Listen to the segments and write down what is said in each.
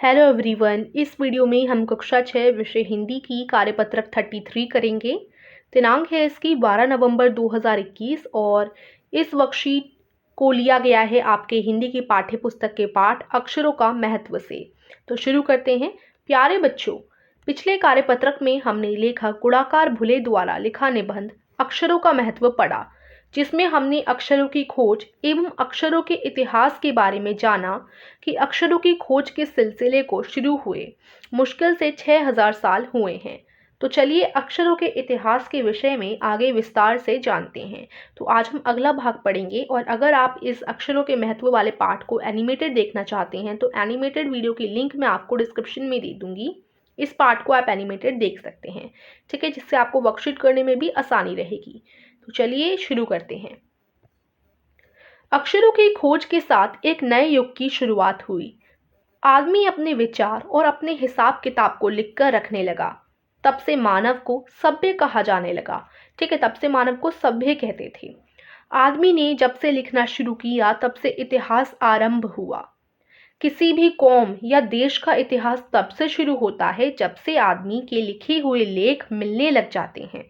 Hello everyone. इस video में हम कक्षा 6 विषय हिंदी की कार्यपत्रक 33 करेंगे। दिनांक है इसकी 12 नवंबर 2021 और इस वर्कशीट को लिया गया है आपके हिंदी की पाठ्य पुस्तक के पाठ अक्षरों का महत्व से। तो शुरू करते हैं। प्यारे बच्चों, पिछले कार्यपत्रक में हमने लेखक गुणाकार भुले द्वारा लिखा निबंध अक्षरों का महत्व पढ़ा, जिसमें हमने अक्षरों की खोज एवं अक्षरों के इतिहास के बारे में जाना कि अक्षरों की खोज के सिलसिले को शुरू हुए मुश्किल से 6000 साल हुए हैं। तो चलिए अक्षरों के इतिहास के विषय में आगे विस्तार से जानते हैं। तो आज हम अगला भाग पढ़ेंगे और अगर आप इस अक्षरों के महत्व वाले पाठ को एनिमेटेड देखना चाहते हैं तो एनिमेटेड वीडियो की लिंक मैं आपको डिस्क्रिप्शन में दे दूंगी। इस पाठ को आप एनिमेटेड देख सकते हैं, ठीक है, जिससे आपको वर्कशीट करने में भी आसानी रहेगी। तो चलिए शुरू करते हैं। अक्षरों की खोज के साथ एक नए युग की शुरुआत हुई। आदमी अपने विचार और अपने हिसाब किताब को लिखकर रखने लगा। तब से मानव को सभ्य कहा जाने लगा। ठीक है, तब से मानव को सभ्य कहते थे। आदमी ने जब से लिखना शुरू किया तब से इतिहास आरंभ हुआ। किसी भी कौम या देश का इतिहास तब से शुरू होता है जब से आदमी के लिखे हुए लेख मिलने लग जाते हैं।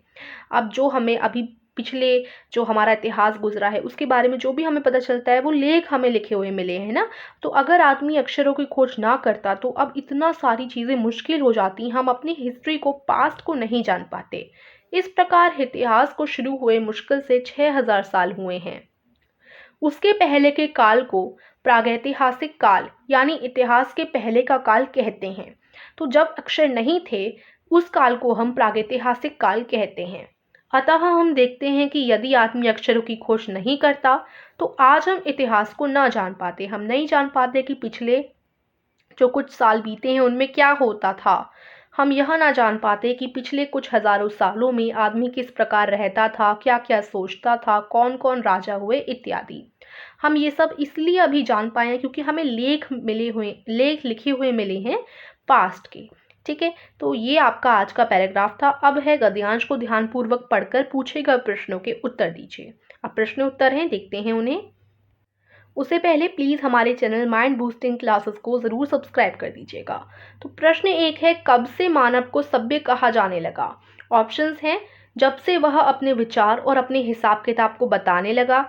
अब जो हमें अभी पिछले जो हमारा इतिहास गुजरा है उसके बारे में जो भी हमें पता चलता है वो लेख हमें लिखे हुए मिले हैं ना। तो अगर आदमी अक्षरों की खोज ना करता तो अब इतना सारी चीज़ें मुश्किल हो जाती, हम अपनी हिस्ट्री को, पास्ट को नहीं जान पाते। इस प्रकार इतिहास को शुरू हुए मुश्किल से 6000 साल हुए हैं। उसके पहले के काल को प्रागैतिहासिक काल यानी इतिहास के पहले का काल कहते हैं। तो जब अक्षर नहीं थे उस काल को हम प्रागैतिहासिक काल कहते हैं। अतः हम देखते हैं कि यदि आदमी अक्षरों की खोज नहीं करता तो आज हम इतिहास को ना जान पाते। हम नहीं जान पाते कि पिछले जो कुछ साल बीते हैं उनमें क्या होता था। हम यह ना जान पाते कि पिछले कुछ हजारों सालों में आदमी किस प्रकार रहता था, क्या क्या सोचता था, कौन कौन राजा हुए इत्यादि। हम ये सब इसलिए अभी जान पाए हैं क्योंकि हमें लेख लिखे हुए मिले हैं पास्ट के। ठीक है, तो ये आपका आज का पैराग्राफ था। अब है गद्यांश को ध्यानपूर्वक पढ़कर पूछे गए प्रश्नों के उत्तर दीजिए। अब प्रश्न उत्तर हैं, देखते हैं उन्हें। उससे पहले प्लीज़ हमारे चैनल माइंड बूस्टिंग क्लासेस को ज़रूर सब्सक्राइब कर दीजिएगा। तो प्रश्न 1 है, कब से मानव को सभ्य कहा जाने लगा? ऑप्शंस हैं, जब से वह अपने विचार और अपने हिसाब किताब को बताने लगा।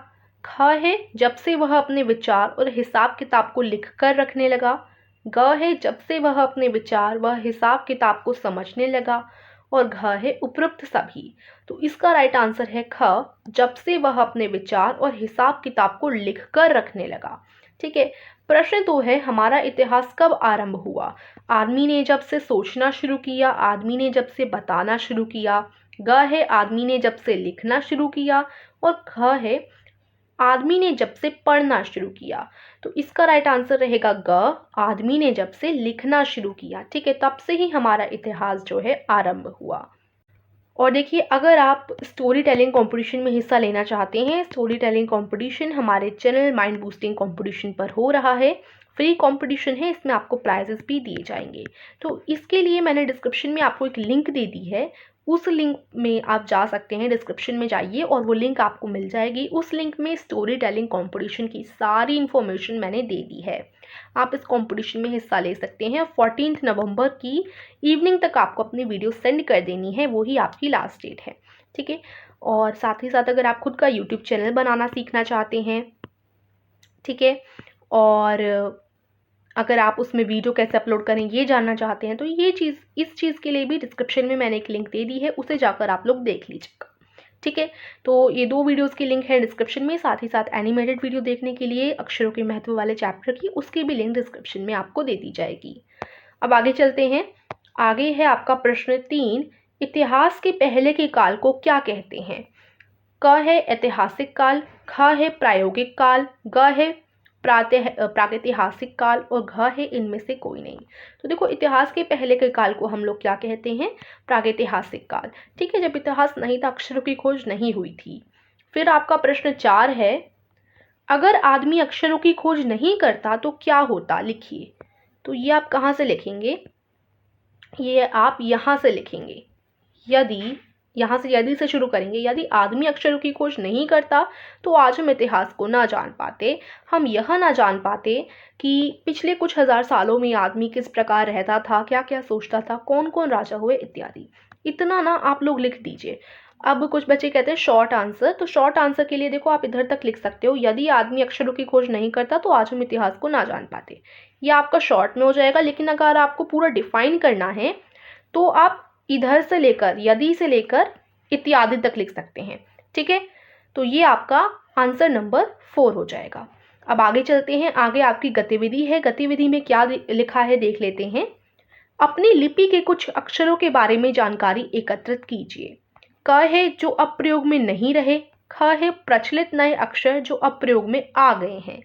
ख है, जब से वह अपने विचार और हिसाब किताब को लिख कर रखने लगा। ग है, जब से वह अपने विचार व हिसाब किताब को समझने लगा। और घ है, उपरोक्त सभी। तो इसका राइट आंसर है ख, जब से वह अपने विचार और हिसाब किताब को लिख कर रखने लगा। ठीक है। प्रश्न 2 है, हमारा इतिहास कब आरंभ हुआ? आदमी ने जब से सोचना शुरू किया, आदमी ने जब से बताना शुरू किया। ग है, आदमी ने जब से लिखना शुरू किया। और ख है, आदमी ने जब से पढ़ना शुरू किया। तो इसका राइट आंसर रहेगा ग, आदमी ने जब से लिखना शुरू किया। ठीक है, तब से ही हमारा इतिहास जो है आरंभ हुआ। और देखिए, अगर आप स्टोरी टेलिंग कंपटीशन में हिस्सा लेना चाहते हैं, स्टोरी टेलिंग कंपटीशन हमारे चैनल माइंड बूस्टिंग कंपटीशन पर हो रहा है। फ्री कंपटीशन है, इसमें आपको प्राइजेस भी दिए जाएंगे। तो इसके लिए मैंने डिस्क्रिप्शन में आपको एक लिंक दे दी है, उस लिंक में आप जा सकते हैं। डिस्क्रिप्शन में जाइए और वो लिंक आपको मिल जाएगी। उस लिंक में स्टोरी टेलिंग कंपटीशन की सारी इन्फॉर्मेशन मैंने दे दी है। आप इस कंपटीशन में हिस्सा ले सकते हैं। 14 नवंबर की इवनिंग तक आपको अपनी वीडियो सेंड कर देनी है, वही आपकी लास्ट डेट है। ठीक है। और साथ ही साथ अगर आप खुद का यूट्यूब चैनल बनाना सीखना चाहते हैं, ठीक है, और अगर आप उसमें वीडियो कैसे अपलोड करें ये जानना चाहते हैं तो इस चीज़ के लिए भी डिस्क्रिप्शन में मैंने एक लिंक दे दी है, उसे जाकर आप लोग देख लीजिएगा। ठीक है, तो ये 2 वीडियोस की लिंक है डिस्क्रिप्शन में। साथ ही साथ एनिमेटेड वीडियो देखने के लिए अक्षरों के महत्व वाले चैप्टर की, उसकी भी लिंक डिस्क्रिप्शन में आपको दे दी जाएगी। अब आगे चलते हैं। आगे है आपका प्रश्न 3, इतिहास के पहले के काल को क्या कहते हैं? क है ऐतिहासिक काल, ख है प्रायोगिक काल, ग है प्रागैतिहासिक काल और घ है इनमें से कोई नहीं। तो देखो, इतिहास के पहले के काल को हम लोग क्या कहते हैं? प्रागैतिहासिक काल। ठीक है, जब इतिहास नहीं था, अक्षरों की खोज नहीं हुई थी। फिर आपका प्रश्न 4 है, अगर आदमी अक्षरों की खोज नहीं करता तो क्या होता? लिखिए। तो ये आप कहाँ से लिखेंगे? ये आप यहाँ से लिखेंगे। यदि यहाँ से यदि से शुरू करेंगे। यदि आदमी अक्षरों की खोज नहीं करता तो आज हम इतिहास को ना जान पाते। हम यह ना जान पाते कि पिछले कुछ हजार सालों में आदमी किस प्रकार रहता था, क्या क्या सोचता था, कौन कौन राजा हुए इत्यादि। इतना ना आप लोग लिख दीजिए। अब कुछ बच्चे कहते हैं शॉर्ट आंसर, तो शॉर्ट आंसर के लिए देखो आप इधर तक लिख सकते हो, यदि आदमी अक्षरों की खोज नहीं करता तो आज हम इतिहास को ना जान पाते। ये आपका शॉर्ट में हो जाएगा। लेकिन अगर आपको पूरा डिफाइन करना है तो आप इधर से लेकर, यदि से लेकर इत्यादि तक लिख सकते हैं। ठीक है, तो ये आपका आंसर नंबर 4 हो जाएगा। अब आगे चलते हैं। आगे आपकी गतिविधि है। गतिविधि में क्या लिखा है देख लेते हैं। अपनी लिपि के कुछ अक्षरों के बारे में जानकारी एकत्रित कीजिए। क है जो अब प्रयोग में नहीं रहे, ख है प्रचलित नए अक्षर जो अब प्रयोग में आ गए हैं।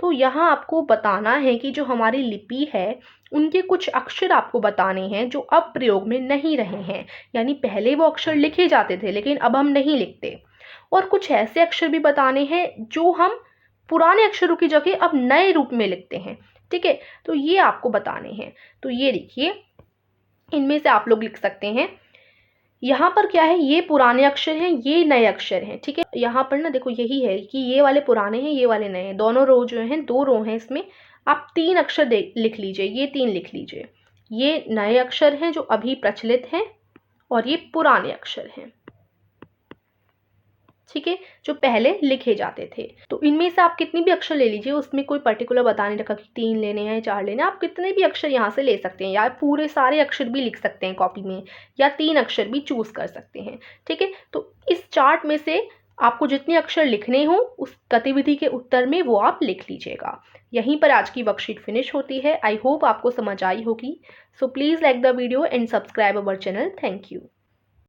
तो यहाँ आपको बताना है कि जो हमारी लिपि है उनके कुछ अक्षर आपको बताने हैं जो अब प्रयोग में नहीं रहे हैं, यानी पहले वो अक्षर लिखे जाते थे लेकिन अब हम नहीं लिखते। और कुछ ऐसे अक्षर भी बताने हैं जो हम पुराने अक्षरों की जगह अब नए रूप में लिखते हैं। ठीक है, तो ये आपको बताने हैं। तो ये देखिए, इनमें से आप लोग लिख सकते हैं। यहाँ पर क्या है, ये पुराने अक्षर हैं, ये नए अक्षर हैं। ठीक है, यहाँ पर ना देखो यही है कि ये वाले पुराने हैं, ये वाले नए हैं। दोनों रो जो हैं, 2 रो हैं इसमें। आप 3 अक्षर लिख लीजिए, ये 3 लिख लीजिए। ये नए अक्षर हैं जो अभी प्रचलित हैं और ये पुराने अक्षर हैं। ठीक है, जो पहले लिखे जाते थे। तो इनमें से आप कितनी भी अक्षर ले लीजिए, उसमें कोई पर्टिकुलर बता नहीं रखा कि 3 लेने हैं 4 लेने हैं। आप कितने भी अक्षर यहाँ से ले सकते हैं, या पूरे सारे अक्षर भी लिख सकते हैं कॉपी में, या 3 अक्षर भी चूज कर सकते हैं। ठीक है, तो इस चार्ट में से आपको जितने अक्षर लिखने हो उस गतिविधि के उत्तर में वो आप लिख लीजिएगा। यहीं पर आज की वर्कशीट फिनिश होती है। आई होप आपको समझ आई होगी। So please like the video and subscribe our channel. Thank you.